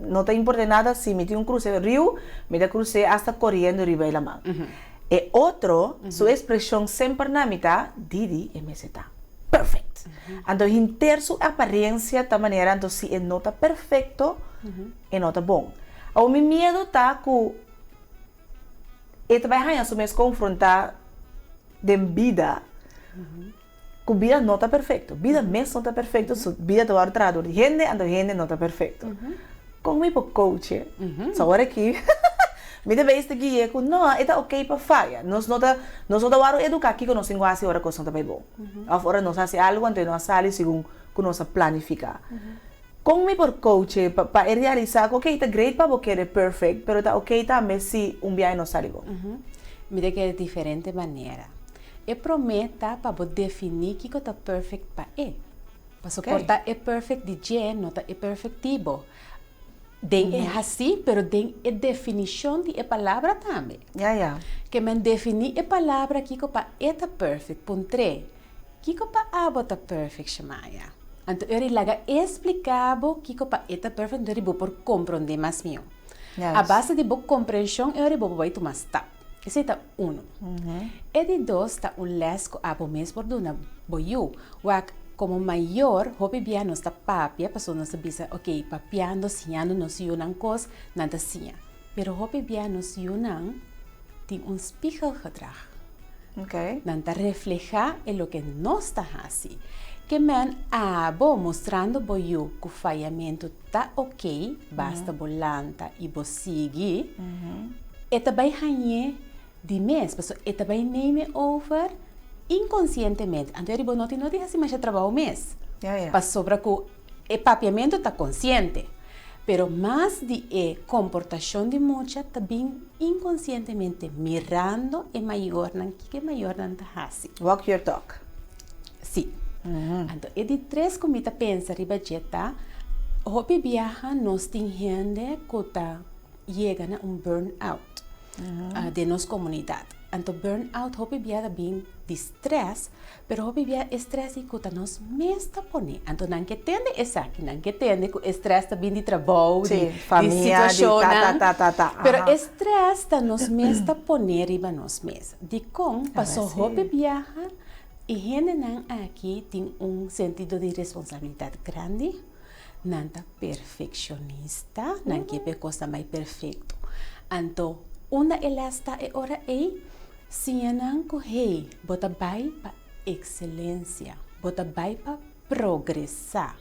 Não te importa nada se me tem cruce rio, me da cruce hasta correndo riba e la mão. E outro, sua expressão sempre na mitad, Didi é meseta. Perfect. Então, inter sua aparência da maneira, então se é nota perfeito, é nota bom. O meu medo tá que é também ganhar sua mesmo confrontar de vida. Que vida não está perfeito, vida mesmo não está perfeito, vida do outro de gente, a gente não está perfeito. Como eu coach, só agora aqui, me deve estar aqui e não, é ok para falhar. Nós não vamos educar aqui que nós temos assim hora coisa não está bem bom. Agora nós fazemos algo então nós saímos segundo que nós planificar. Como eu por coach para realizar que ok está great para você é perfect, pero está ok também se viagem não sai bom. Me deve que é de diferente maneira. E prometa para definir que está perfect para ele. Para suportar é perfect de je, não é perfectivo. Den é assim, pero den é definição de palavra também. Que men definir a palavra que para eta perfect, pontre. Que para abo tá perfect chamaya. Então eu laga explicável que para eta perfect, eu vou por compreender mais meu. A base de boa compreensão eu vou vai tomar step. Esse é um. E de dois, está lesco a mês por duna boiu. Como maior, hobby piano está papia, passou nossa bisa, ok, papiando, sinhando, não se unam cos, nada sinha. Pero hobby piano se unam, tem spiegel gedrag. Ok. Nanta refleja en lo que não está assim. Que men abo mostrando boiu que o falhamento está ok, basta bolanta e bosigi. E também ganhei de mês, mas eu também name over inconscientemente. Então, eu não tenho assim, mas eu trabalho o mês. Para sobre que o papiamento está consciente. Pero mais de comportação de muita também inconscientemente mirando e maior não que maior não está assim. Walk your talk. Sim. Então, é de três comidas pensa ribajeta. Hobby viaja nos tem gente que está chega a burnout de nossa comunidade. Então, burnout, hobby viaja bem de stress, pero hobby viaja estresse e que nós mesmo põe. Então, não que tende essa aqui, não que tende que estresse está bem de trabalho, de família, de situação, pero estresse está nós mesmo põe riba nós mesmos. De como passou hobby viaja E gente nan aqui tem sentido de responsabilidade grande, nanta perfeccionista, não quer coisa mais perfeito. Então, uma elasta é hora se não correr, bota vai para excelência, bota vai para progressar.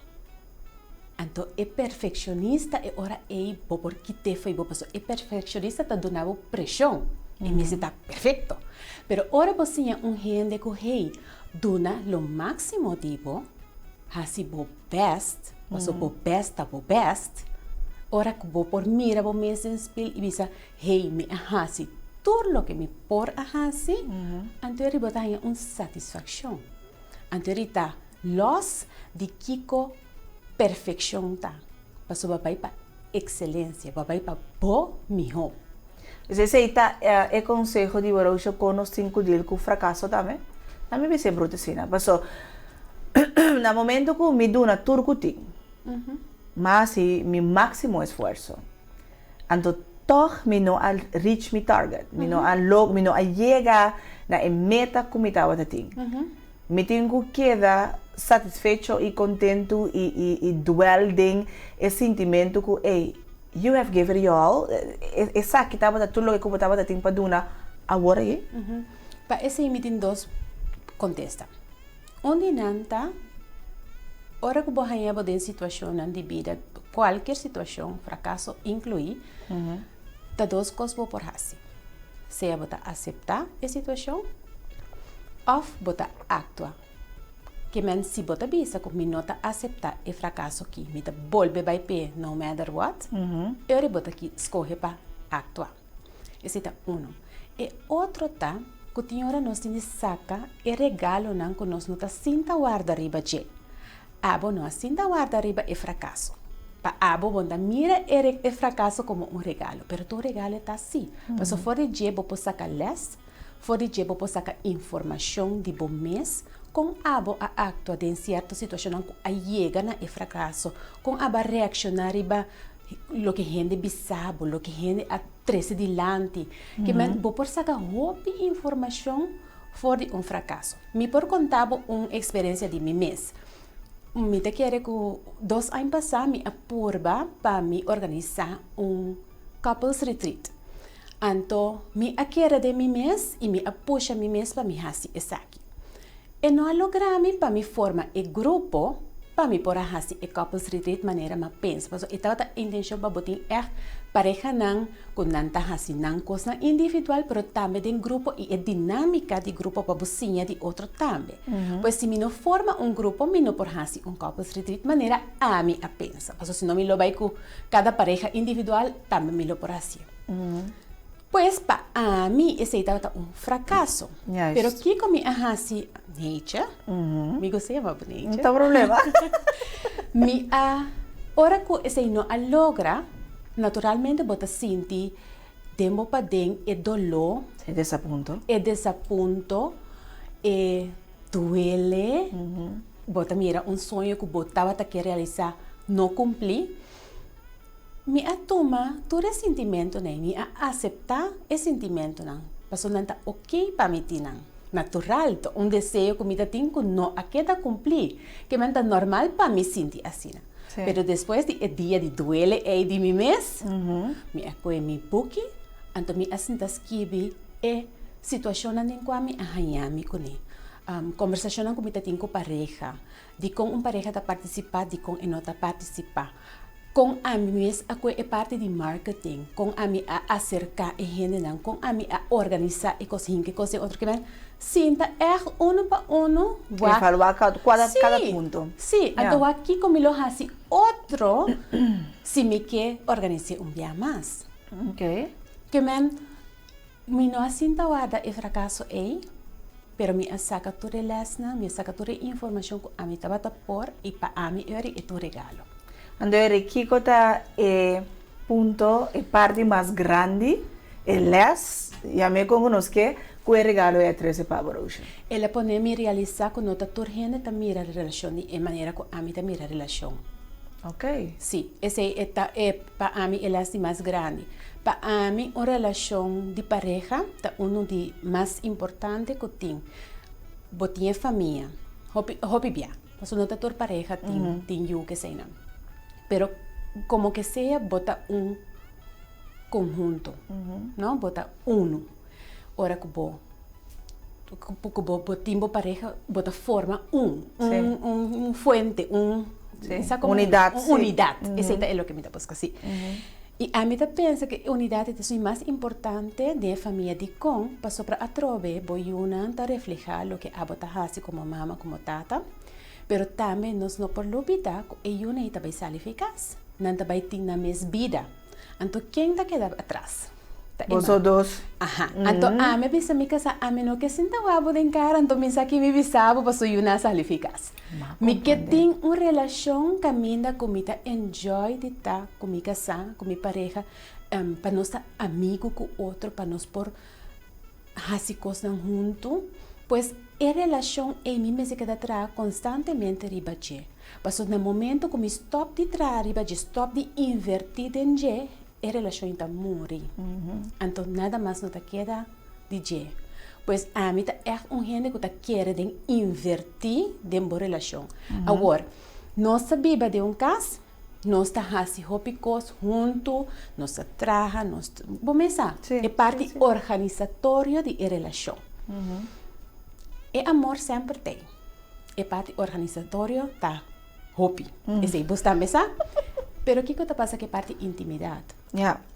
Então, é perfeccionista é hora porque te foi bom, é perfeccionista tá dando pressão, e me está perfeito. Pero ora você é gente que dona lo máximo tipo, hasi bo best, paso bo best tá bo best. Ora que bo por mira bo mes en spil e bisa me hasi tudo lo que me por hasi, anterior bota satisfação. Anterior tá los de Kiko perfeição tá. Passo papai para excelência, papai para bo miho. Esse aí tá é conselho de Borosho com os 5 dias com fracasso também. Também vai ser bruticina. Passo no momento que me dou na turcuti, mas mi máximo esforço. Então toch me não al reach my target, me não a llega na meta que me estava tendo. Me tenho queda satisfecho e contento e dwelling esse sentimento que you have given it all. Essa que estava tudo o que eu estava tendo para dar agora aí. Para esse me tem dois contesta. Onde nanta ora que você é em situação de vida, qualquer situação, fracasso inclui, tá dois coisas por assim. Se você aceitar a situação, ou você actuar. Que men se você bisa que me nota aceitar o fracasso que me tá volve vai pé, no matter what, eu você que escolhe para actuar. Esse tá E outro tá que tem hora nós temos saca e regalo não que nós não tá sinta guarda riba je. Abo não sinta guarda riba e fracasso. Pa abo bonda mira e fracasso como regalo, pero tu regalo tá assim. Mas fora de je você saca less, fora de je você saca informação de bom mês. Com abo a actuar em certa situação que a chega na fracasso, com abo a reaccionar riba lo que gente bisabo, lo que gente atrese dilante, que men bo por sacar roupa informação fora de fracasso. Me por contar uma experiência de mim mês. Me te quero que 2 anos passados me apurba para me organizar couples retreat. Então, me quero de mim mês e me puxa mim mês para me fazer isso aqui. E não logramos para me formar um grupo para me pôr a fazer o couples retreat de maneira mais pensa. Mas eu estava a intenção para botar pareja não com nanta fazer não coisa individual, mas também de grupo e a dinâmica de grupo para bocinha de outro também. Pois se me não forma grupo, me não por fazer couples retreat de maneira a mim a pensa. Mas se não me lo vai com cada pareja individual, também me lo por fazer. Pues para mí ese estaba fracaso. Yes. Pero aquí con mi así nature, me gusta llamar nature. No tem problema. Ahora que ese no logra, naturalmente bota sentir tempo para den dolor, desapunto, duele, bota mira sonho que botava a querer realizar, não cumprir. Me atoma todo esse sentimento, né? Me aceitar esse sentimento, não. Passou não tá ok para mim, não. Natural, desejo que me tem que não queda cumprir, que me tá normal para me sentir assim. Pero depois de dia de duele e de mim mês, me apoio me buque, então me assenta esquive e situação em que me arranhame com ele. Conversação com me tem com pareja, de com pareja tá participar, de com não tá participar. Com a mim é parte de marketing, com a mim a acercar a gente não, com a mim a organizar e cozinhar que coisa outro que vem, sinta para vai falar cada ponto. Sim, então aqui como eu faço outro, se me quer organizar dia mais. Ok. Que me não sinta guarda e fracasso pero me saca toda lesna, me saca toda informação que a mim estava por e para a mim é tu regalo. Andore, Kiko está punto e parte mais grande, e less, e a me conosco que o regalo é 13 pavos. Ela pode me realizar com outra turma que mira a relação de maneira que a mim mira a relação. Ok. Sim, esse é para mim ela é mais grande. Para mim, uma relação de pareja é um dos mais importantes que tem. botinha família, hobby bia, mas não tua pareja tem you que sei não, pero como que sea bota conjunto, não bota uno, ora que bo timbo pareja bota forma fuente, unidad, unidad, ese es lo que me da busca así. Y a mí te pienso que unidad es lo más importante de familia de con, para sobre a trove, voy una a reflejar lo que abota hace como mamá, como tata, pero también no por lo vida, y una y también sale eficaz, no también tiene mes vida, entonces ¿quién te queda atrás? Vosotros. Ajá. Entonces, a mí bisa mi casa, a mí no que sienta guapo de encara, entonces me aquí mi bisabo, pues soy una salificaz. Mi que tengo una relación camina con mi enjoy de estar con mi casa, con mi pareja, para no estar amigo con otro, para nos por hacer cosas juntos, pues la relación en mí me se queda atrás constantemente ribache. Pues en el momento que me stop de atrás ribache, stop de invertir en je, a relação está morre. Então nada mais não te queda de je. Pois a mim é gente que tá querendo invertir dentro da relação. Agora, nós sabemos de caso, nós está fazendo hobbies junto, nós trabalha, nós vamos começar. É parte organizatória da relação. E amor sempre tem. É parte organizatória da hobby. Esse é você também sabe. Pero o que passa que parte intimidade?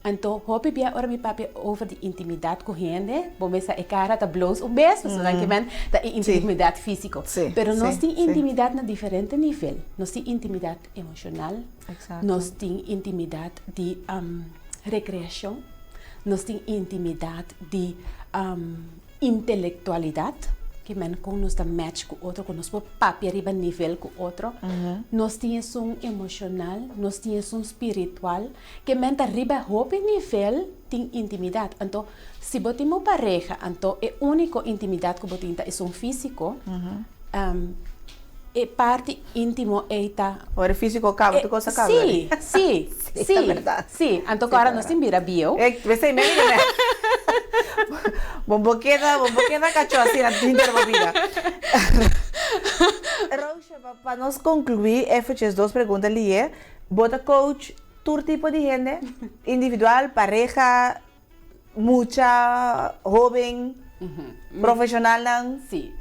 Então, hobby bia ora mi papi over de intimidade com gente, vamos a cara tá blows beijo, so dan que men da intimidade físico. Pero nós tem intimidade na diferente nível. Nós tem intimidade emocional, nós tem intimidade de recreação, nós tem intimidade de intelectualidade. Que men com nos da match com outro, com nos papi arriba nível com outro, nós temos emocional, nós temos espiritual, que men arriba hobby nível tem intimidade. Então, se botamos pareja, então é único intimidade que botamos é físico, é parte íntimo eita. Ora físico acaba, tu cosa acaba. Sim, é verdade. Sim, então agora nós temos vira bio. Você imagina, né? Bomboqueda, cachorro assim na tinta da vida. Rocha, para nós concluir, essas duas perguntas ali é, bota coach, todo tipo de gente, individual, pareja, mucha, joven, profissional não? Sim.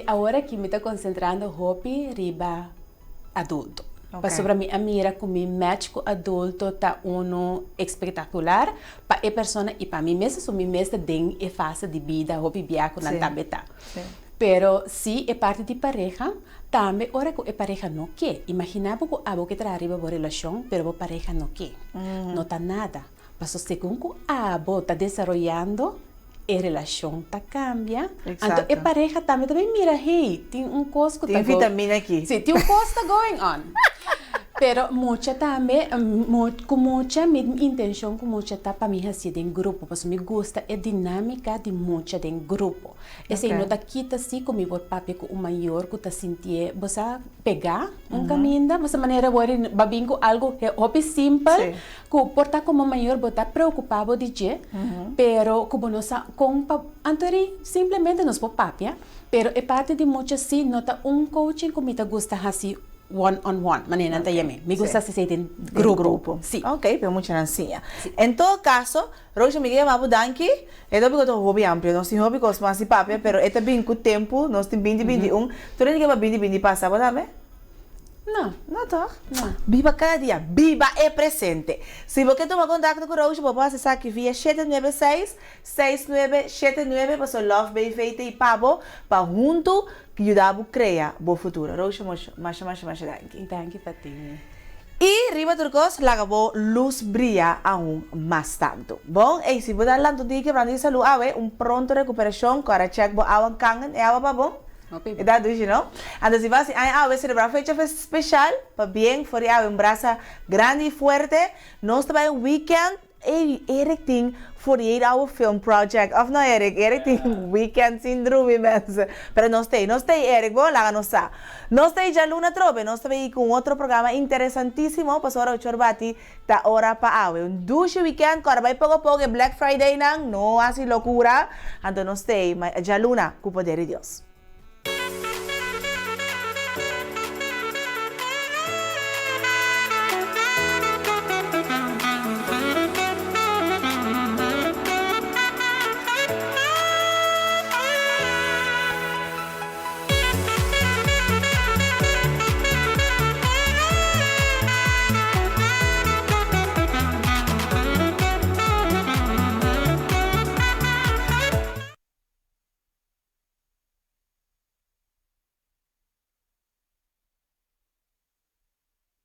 Agora que me está concentrando hobby riba adulto. Okay. Sobre a mira com mi match com adulto tá espetacular para a pessoa e para mim mesmo sou mim mesma tem a fase de vida hobby biaco na também tá. Pero se é parte de pareja também ora que a pareja não quer. Imaginava que a boca tra arriba por relação, pero a pareja não quer. Não tá nada. Mas segundo que a boca tá desenvolvendo a relação tá cambia. Então a pareja também mira, hey, tem coisa que tem vitamina aqui. Sim, tem coisa going on. Pero mucha também, com mucha minha intenção com mucha tá para mim assim em grupo, porque me gusta a dinâmica de mucha em grupo. Esse não daqui tá assim comigo papi com o maior que tá sentir, você pegar caminho, você maneira agora babingo algo que é simples, que porta como maior botar preocupado de je, pero como nós com antori simplesmente nos papi, pero é parte de mucha sim, nota coaching que me tá gusta assim one-on-one, maneira me gusta se em grupo. Sim. Ok, pero mucha nancia. En todo caso, Rocha Miguel Mabu Danki, é do bigo hobby amplo, nós tem hobby cosmo assim papia, pero é também com tempo, nós tem 2021, tu nem que vai 2020 passar, sabe? Não tá. Não. Viva cada dia, viva é presente. Se você tomar contato com o Rocha, pode acessar aqui via 796-6979 para o Love Bay Feita e Pabo, para junto ajudar a criar o futuro. Rocha, mais danke. Danke, Fatima. E Riba Turcos, la luz brilla aún más tanto. Bom, e se você dar de que para salud, pronto recuperação, para check bo awan kangen, pa bom? É dado isso, não? Então, se você celebrar fecha especial, para bem, for um braço grande e forte, nós também weekend, Erik ting 48-hour film project. Of no, Erik? Erik ting weekend syndrome, mensen. Pero no stay, Erik. Bueno, la no sa. No stay ya luna trobe. No stay con otro programa interesantísimo. Pues ahora chorbati ta hora pa awe. Un douche weekend. Kora bay poco Black Friday nang. No así locura. Ando no stay. Ya luna. Cupo de Dios.